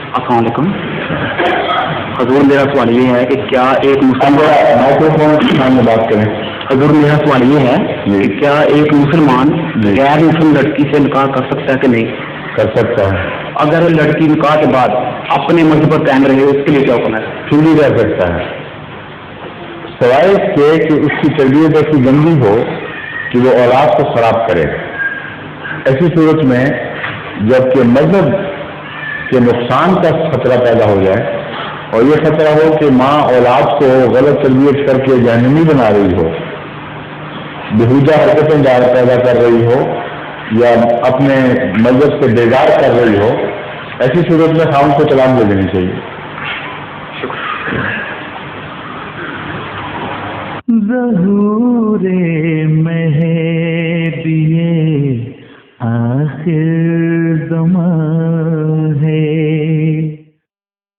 السلام علیکم حضور، میرا سوال یہ ہے کہ کیا ایک مسلمان میں بات کریں؟ حضور میرا سوال یہ ہے کہ کیا ایک مسلمان غیر مسلم لڑکی سے نکاح کر سکتا ہے کہ نہیں؟ کر سکتا ہے. اگر لڑکی نکاح کے بعد اپنے مذہب پر قائم رہے اس کے لیے کیا حکم ہے؟ کیوں نہیں کر سکتا ہے؟ سوائے اس کے کہ اس کی تربیت ایسی گندی ہو کہ وہ اولاد کو خراب کرے. ایسی صورت میں جب کہ مذہب کے نقصان کا خطرہ پیدا ہو جائے اور یہ خطرہ ہو کہ ماں اولاد کو غلط تربیت کر کے جہنمی بنا رہی ہو، بےہودہ حرکتیں پیدا کر رہی ہو یا اپنے مذہب سے بیدار کر رہی ہو، ایسی صورت میں خاوند کو طلاق دے دینی چاہیے. ظہور مہدی آخر زمان